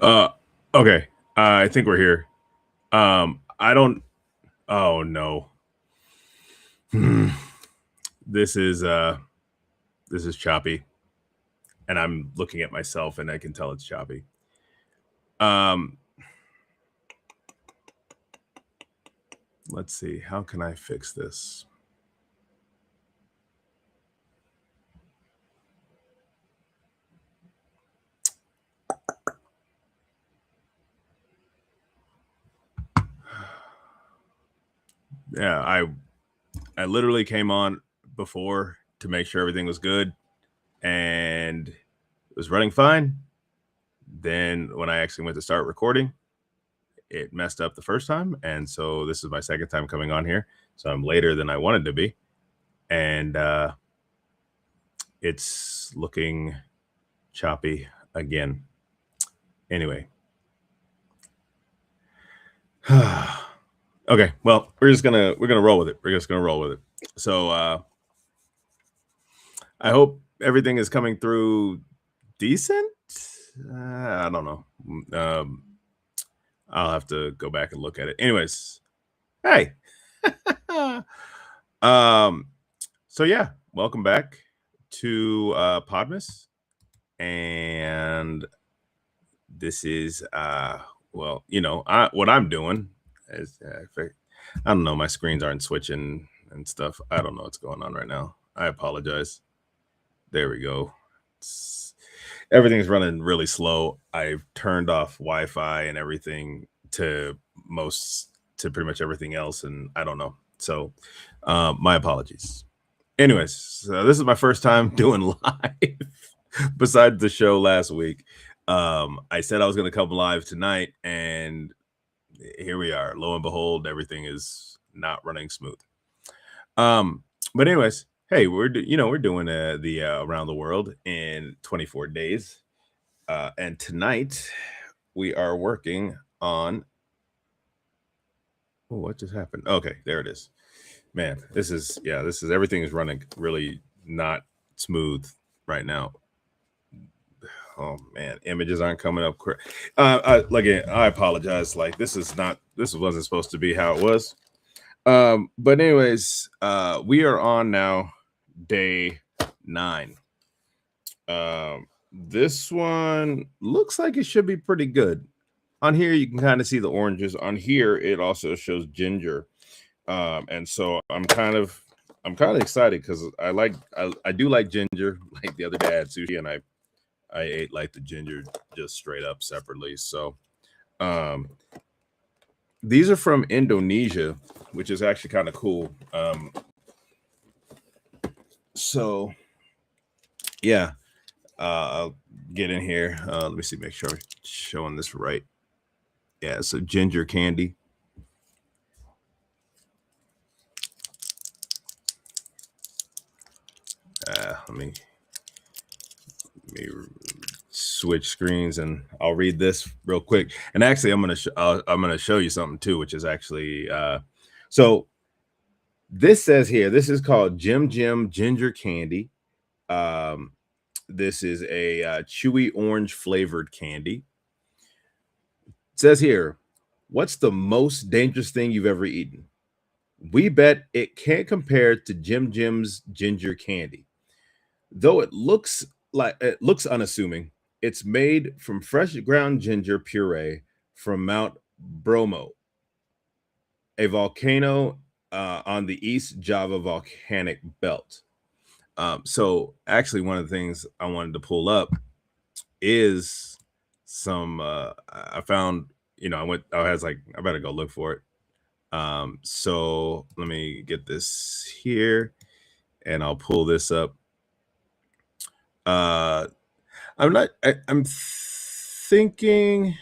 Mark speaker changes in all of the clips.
Speaker 1: Uh, okay. I think we're here. I don't. Oh no. Hmm. This is this is choppy, and I'm looking at myself, and I can tell it's choppy. Um, let's see. How can I fix this? Yeah, I literally came on before to make sure everything was good, and it was running fine. Then when I actually went to start recording, it messed up the first time, and so this is my second time coming on here. So I'm later than I wanted to be, and it's looking choppy again. Anyway. Okay, well, we're gonna roll with it. We're just gonna roll with it. So I hope everything is coming through decent. I don't know. Um, I'll have to go back and look at it. Anyways, hey. um, so yeah, welcome back to Podmas, and this is well, what I'm doing is I don't know, my screens aren't switching and stuff. I don't know what's going on right now. I apologize. There we go. Everything's running really slow. I've turned off Wi-Fi and everything to pretty much everything else, and I don't know. So my apologies. Anyways, so this is my first time doing live besides the show last week. I said I was going to come live tonight, and here we are. Lo and behold, everything is not running smooth. But anyways, hey, we're doing the around the world in 24 days, and tonight we are working on. Oh, what just happened? Okay, there it is. Man, this is everything is running really not smooth right now. Oh man, images aren't coming up. I apologize. Like this wasn't supposed to be how it was. But anyways, we are on now day 9. This one looks like it should be pretty good. On here, you can kind of see the oranges. On here, it also shows ginger. And so I'm kind of excited because I do like ginger. Like the other day, I had sushi and I ate like the ginger just straight up separately. So um, these are from Indonesia, which is actually kind of cool. So yeah, I'll get in here. Let me see, make sure I'm showing this right. Yeah, so ginger candy. Let me switch screens and I'll read this real quick. And actually, I'm gonna show you something too, which is actually so this says here. This is called Jim Jim Ginger Candy. Um, this is a chewy orange flavored candy. It says here, what's the most dangerous thing you've ever eaten? We bet it can't compare to Jim Jim's ginger candy. Though it looks unassuming, it's made from fresh ground ginger puree from Mount Bromo, a volcano on the East Java volcanic belt. So actually, one of the things I wanted to pull up is some. I found, I was like, I better go look for it. So let me get this here, and I'll pull this up. Uh, I'm not. I'm thinking.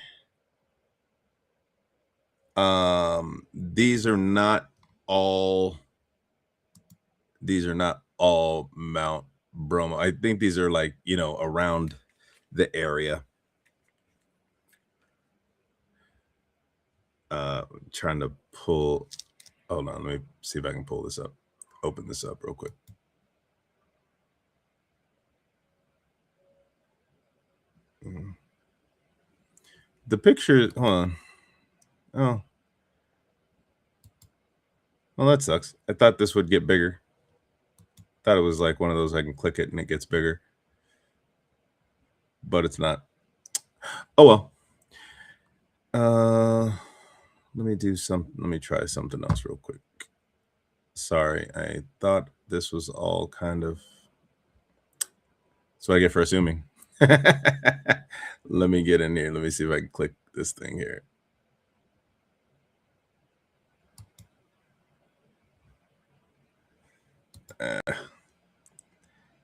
Speaker 1: These are not all. These are not all Mount Bromo. I think these are like around the area. Trying to pull. Hold on. Let me see if I can pull this up. Open this up real quick. The picture, hold on. Oh, well, that sucks. I thought this would get bigger. Thought it was like one of those I can click it and it gets bigger, but it's not. Oh well. Let me try something else real quick. Sorry, I thought this was all kind of. That's what I get for assuming. Let me get in here. Let me see if I can click this thing here.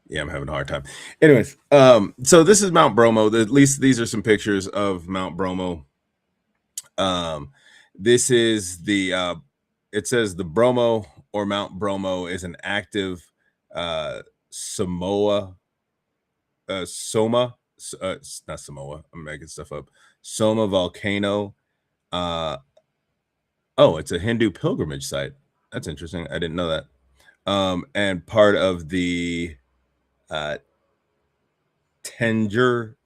Speaker 1: Yeah, I'm having a hard time. Anyways, so this is Mount Bromo. At least these are some pictures of Mount Bromo. This is the it says the Bromo or Mount Bromo is an active Samoa Soma not Samoa. I'm making stuff up. Soma volcano. Oh, it's a Hindu pilgrimage site. That's interesting. I didn't know that. And part of the Tanjur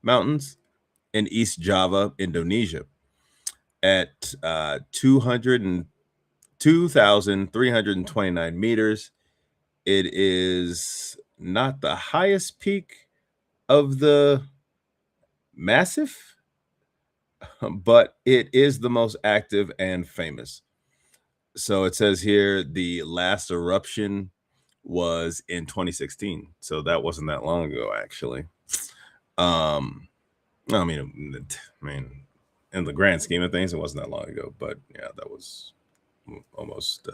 Speaker 1: Mountains in East Java, Indonesia, at 2,329 meters. It is not the highest peak of the massif, but it is the most active and famous. So it says here the last eruption was in 2016. So that wasn't that long ago, actually. I mean, in the grand scheme of things, it wasn't that long ago. But yeah, that was almost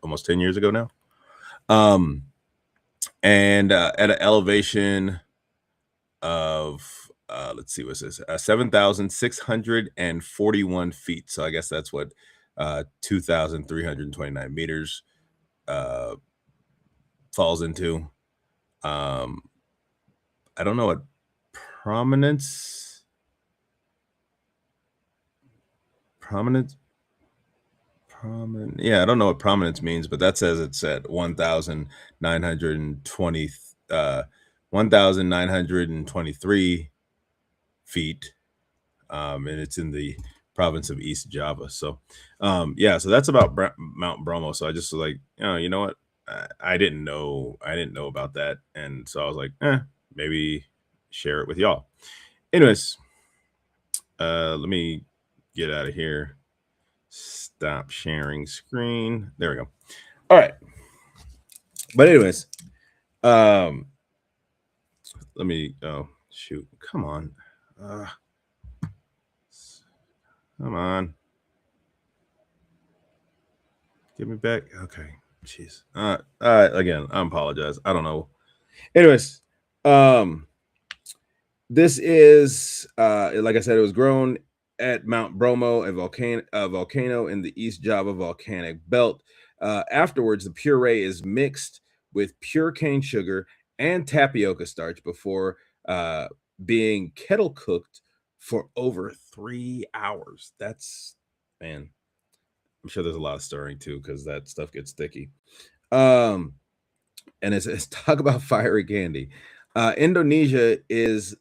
Speaker 1: almost 10 years ago now. And at an elevation of let's see, what's this? 7,641 feet. So I guess that's what 2,329 meters falls into. I don't know what prominence. Yeah, I don't know what prominence means, but that says it's at 1,920 1,923 feet, and it's in the province of East Java. So yeah, so that's about Mount Bromo. So I just was like, you know what, I didn't know about that, and so I was like, maybe share it with y'all. Anyways, let me get out of here. Stop sharing screen. There we go. All right. But anyways, let me, oh shoot, come on. Come on. Give me back. Okay. Jeez. Again, I apologize. I don't know. Anyways, this is like I said, it was grown at Mount Bromo, a volcano in the East Java volcanic belt. Afterwards, the puree is mixed with pure cane sugar and tapioca starch before being kettle cooked for over 3 hours. That's, man, I'm sure there's a lot of stirring too, because that stuff gets sticky. And it's talk about fiery candy. Indonesia is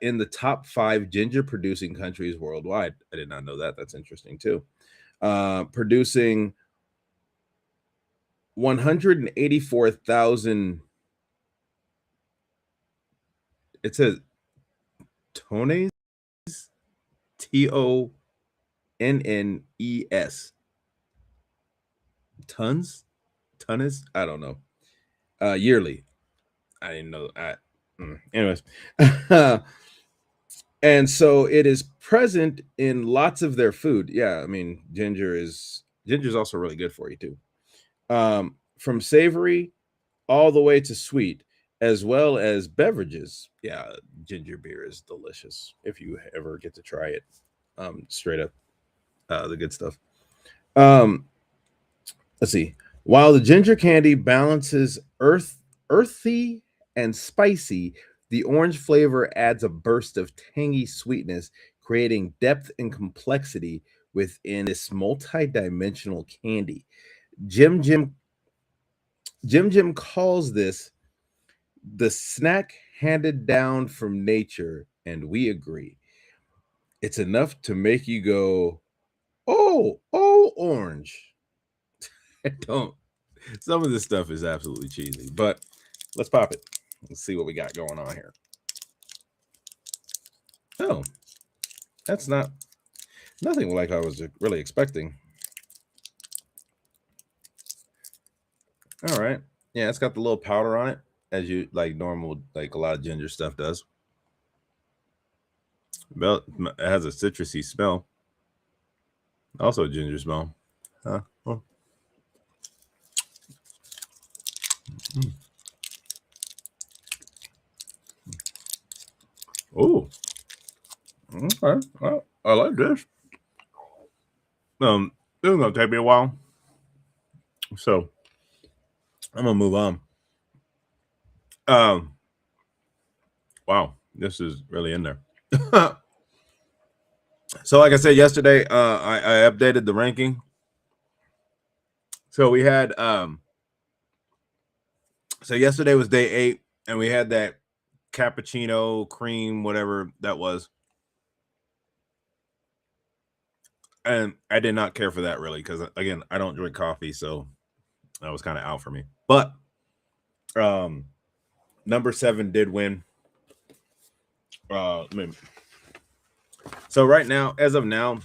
Speaker 1: in the top 5 ginger producing countries worldwide. I did not know that. That's interesting too. Producing 184,000. It says tones, TONNES. Tons? I don't know. Yearly. I didn't know. Anyways. And so it is present in lots of their food. Yeah, I mean, ginger is also really good for you too. From savory all the way to sweet, as well as beverages. Yeah, ginger beer is delicious if you ever get to try it. Straight up, the good stuff. Let's see. While the ginger candy balances earthy and spicy, the orange flavor adds a burst of tangy sweetness, creating depth and complexity within this multi-dimensional candy. Jim Jim calls this the snack handed down from nature, and we agree. It's enough to make you go, oh, orange. I don't. Some of this stuff is absolutely cheesy, but let's pop it. Let's see what we got going on here. Oh, that's nothing like I was really expecting. All right. Yeah, it's got the little powder on it, as you like normal, like a lot of ginger stuff does. It has a citrusy smell. Also a ginger smell. Huh? Oh. Mm. Oh. Okay. Well, I like this. This is gonna take me a while. So I'm gonna move on. Wow, this is really in there. So, like I said yesterday, I updated the ranking. So we had so yesterday was day 8, and we had that cappuccino cream, whatever that was. And I did not care for that really, because again, I don't drink coffee, so that was kind of out for me. But number 7 did win. So right now, as of now,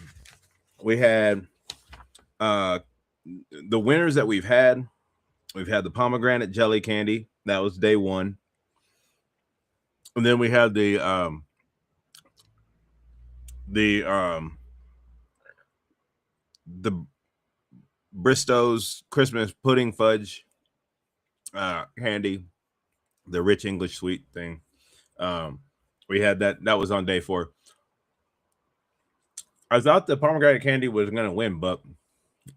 Speaker 1: we had the winners that we've had the pomegranate jelly candy. That was day 1. And then we had the Bristow's Christmas pudding fudge candy, the rich English sweet thing. We had that was on day 4. I thought the pomegranate candy was gonna win, but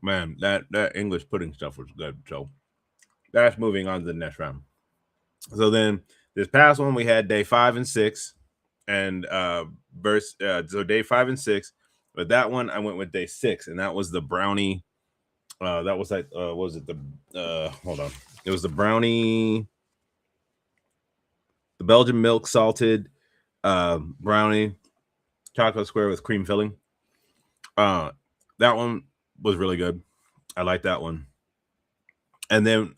Speaker 1: man, that English pudding stuff was good. So that's moving on to the next round. So then this past one we had day 5 and 6, and so day 5 and 6. But that one I went with day 6, and that was the brownie. That was like what was it, the hold on. It was the brownie, the Belgian milk salted brownie chocolate square with cream filling. That one was really good. I like that one. And then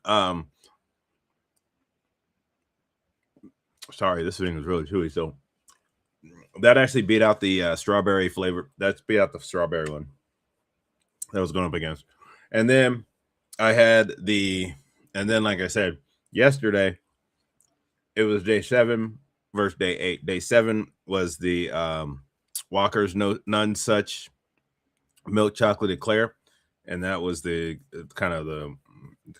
Speaker 1: sorry, this thing is really chewy. So that actually beat out the strawberry flavor. That's beat out the strawberry one that was going up against. And then I had and then like I said yesterday, it was day 7 versus day 8. Day 7 was the Walker's None Such milk chocolate eclair, and that was the kind of the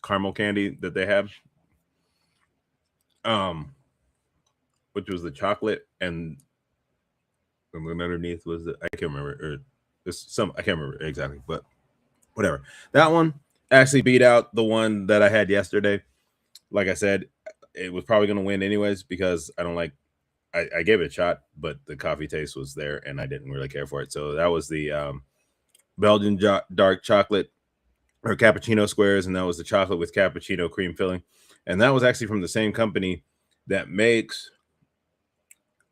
Speaker 1: caramel candy that they have, which was the chocolate, and underneath was I can't remember, or I can't remember exactly, but whatever. That one actually beat out the one that I had yesterday. Like I said, it was probably going to win anyways, because I don't like. I gave it a shot, but the coffee taste was there, and I didn't really care for it. So that was the Belgian dark chocolate or cappuccino squares, and that was the chocolate with cappuccino cream filling, and that was actually from the same company that makes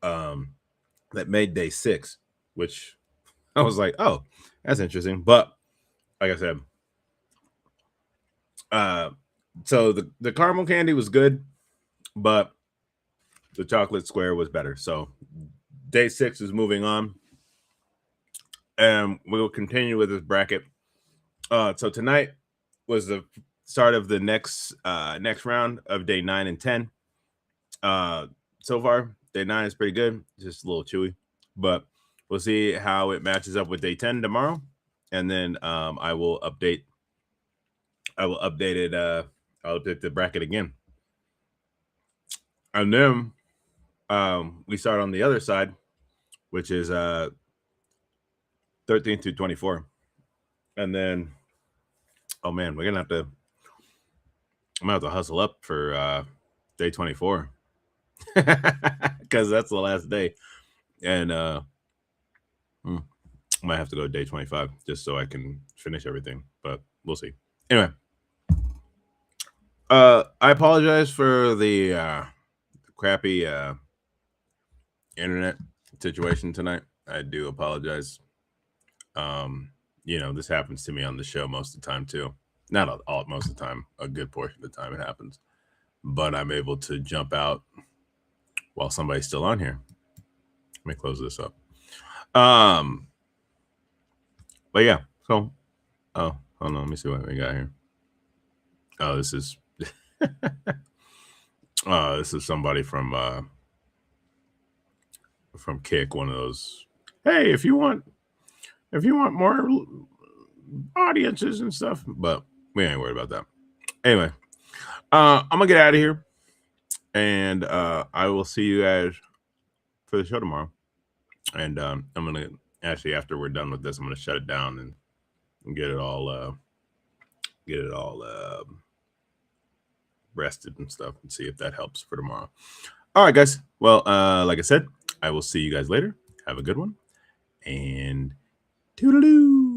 Speaker 1: that made day 6, which I was like, oh, that's interesting. But like I said, so the caramel candy was good, but the chocolate square was better. So day 6 is moving on, and we'll continue with this bracket. So tonight was the start of the next round of day 9 and 10. So far, day 9 is pretty good, just a little chewy, but we'll see how it matches up with day 10 tomorrow, and then I will update it. I'll update the bracket again, and then we start on the other side, which is 13 through 24, and then oh man, I'm gonna have to hustle up for day 24 because that's the last day, and I might have to go to day 25 just so I can finish everything, but we'll see. Anyway, I apologize for the crappy internet situation tonight. I do apologize. You know, this happens to me on the show most of the time too. Not all most of the time, a good portion of the time it happens. But I'm able to jump out while somebody's still on here. Let me close this up. But yeah, so oh, hold on, let me see what we got here. Oh, this is this is somebody from Kick, one of those. Hey, if you want more audiences and stuff, but we ain't worried about that. Anyway, I'm gonna get out of here, and I will see you guys for the show tomorrow. And I'm gonna actually, after we're done with this, I'm gonna shut it down and get it all rested and stuff, and see if that helps for tomorrow. All right, guys. Well, like I said, I will see you guys later. Have a good one, and toodaloo.